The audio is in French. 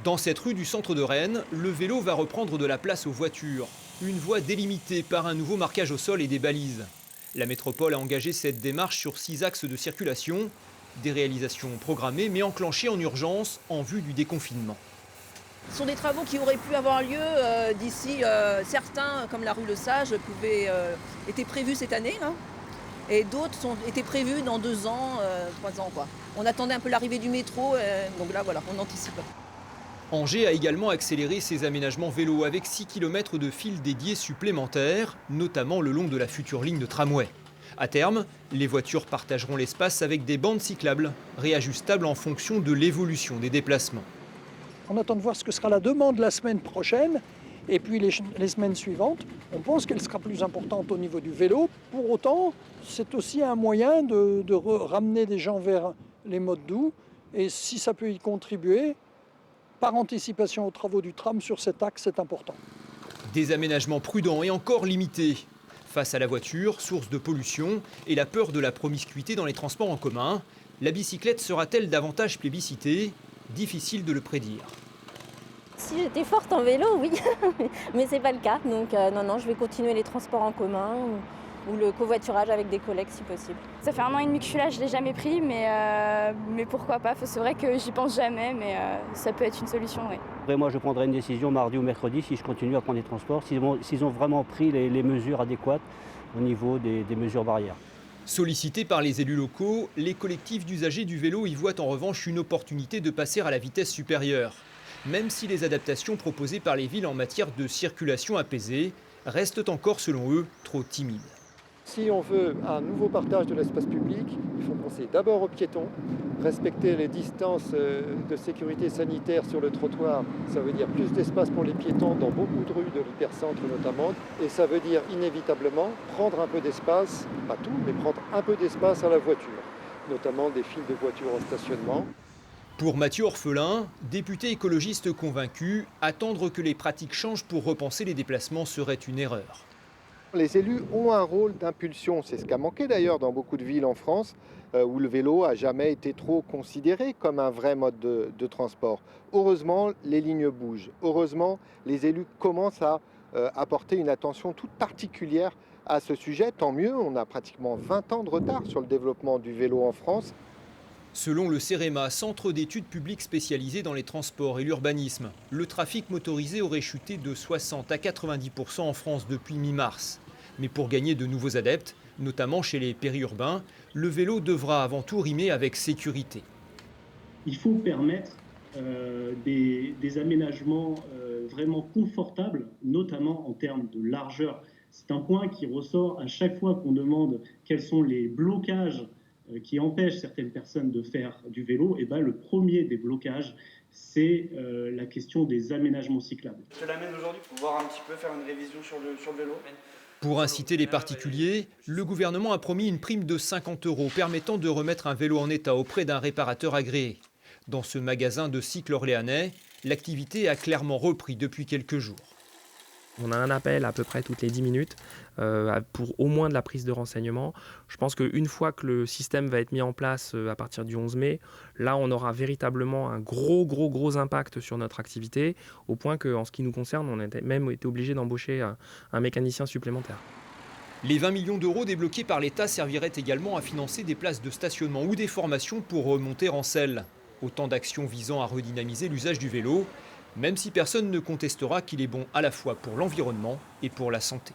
Dans cette rue du centre de Rennes, le vélo va reprendre de la place aux voitures. Une voie délimitée par un nouveau marquage au sol et des balises. La métropole a engagé cette démarche sur 6 axes de circulation. Des réalisations programmées mais enclenchées en urgence en vue du déconfinement. Ce sont des travaux qui auraient pu avoir lieu d'ici, certains, comme la rue Le Sage, étaient prévus cette année, hein, et d'autres étaient prévus dans 2 ans, 3 ans, quoi. On attendait un peu l'arrivée du métro, donc là voilà, on anticipe. Angers a également accéléré ses aménagements vélo avec 6 km de fils dédiés supplémentaires, notamment le long de la future ligne de tramway. À terme, les voitures partageront l'espace avec des bandes cyclables, réajustables en fonction de l'évolution des déplacements. On attend de voir ce que sera la demande la semaine prochaine et puis les semaines suivantes. On pense qu'elle sera plus importante au niveau du vélo. Pour autant, c'est aussi un moyen de ramener des gens vers les modes doux. Et si ça peut y contribuer, par anticipation aux travaux du tram sur cet axe, c'est important. Des aménagements prudents et encore limités. Face à la voiture, source de pollution, et la peur de la promiscuité dans les transports en commun, la bicyclette sera-t-elle davantage plébiscitée? Difficile de le prédire. Si j'étais forte en vélo, oui, mais c'est pas le cas. Donc non, je vais continuer les transports en commun ou le covoiturage avec des collègues si possible. Ça fait 1 an et demi que je suis là, je ne l'ai jamais pris, mais pourquoi pas. C'est vrai que j'y pense jamais, mais ça peut être une solution, oui. Après, moi, je prendrai une décision mardi ou mercredi si je continue à prendre les transports, s'ils ont vraiment pris les mesures adéquates au niveau des mesures barrières. Sollicités par les élus locaux, les collectifs d'usagers du vélo y voient en revanche une opportunité de passer à la vitesse supérieure. Même si les adaptations proposées par les villes en matière de circulation apaisée restent encore, selon eux, trop timides. Si on veut un nouveau partage de l'espace public, il faut penser d'abord aux piétons, respecter les distances de sécurité sanitaire sur le trottoir. Ça veut dire plus d'espace pour les piétons dans beaucoup de rues de l'hypercentre notamment. Et ça veut dire inévitablement prendre un peu d'espace, pas tout, mais prendre un peu d'espace à la voiture, notamment des files de voitures en stationnement. Pour Mathieu Orphelin, député écologiste convaincu, attendre que les pratiques changent pour repenser les déplacements serait une erreur. Les élus ont un rôle d'impulsion, c'est ce qui a manqué d'ailleurs dans beaucoup de villes en France, où le vélo n'a jamais été trop considéré comme un vrai mode de transport. Heureusement, les lignes bougent. Heureusement, les élus commencent à apporter une attention toute particulière à ce sujet. Tant mieux, on a pratiquement 20 ans de retard sur le développement du vélo en France. Selon le CEREMA, centre d'études publiques spécialisé dans les transports et l'urbanisme, le trafic motorisé aurait chuté de 60 à 90% en France depuis mi-mars. Mais pour gagner de nouveaux adeptes, notamment chez les périurbains, le vélo devra avant tout rimer avec sécurité. Il faut permettre des aménagements vraiment confortables, notamment en termes de largeur. C'est un point qui ressort à chaque fois qu'on demande quels sont les blocages qui empêchent certaines personnes de faire du vélo. Et ben, le premier des blocages, c'est la question des aménagements cyclables. Je te l'amène aujourd'hui pour voir un petit peu, faire une révision sur le vélo. Pour inciter les particuliers, le gouvernement a promis une prime de 50 € permettant de remettre un vélo en état auprès d'un réparateur agréé. Dans ce magasin de cycle orléanais, l'activité a clairement repris depuis quelques jours. On a un appel à peu près toutes les 10 minutes pour au moins de la prise de renseignements. Je pense qu'une fois que le système va être mis en place à partir du 11 mai, là on aura véritablement un gros impact sur notre activité, au point qu'en ce qui nous concerne, on a même été obligé d'embaucher un mécanicien supplémentaire. Les 20 millions d'euros débloqués par l'État serviraient également à financer des places de stationnement ou des formations pour remonter en selle. Autant d'actions visant à redynamiser l'usage du vélo, même si personne ne contestera qu'il est bon à la fois pour l'environnement et pour la santé.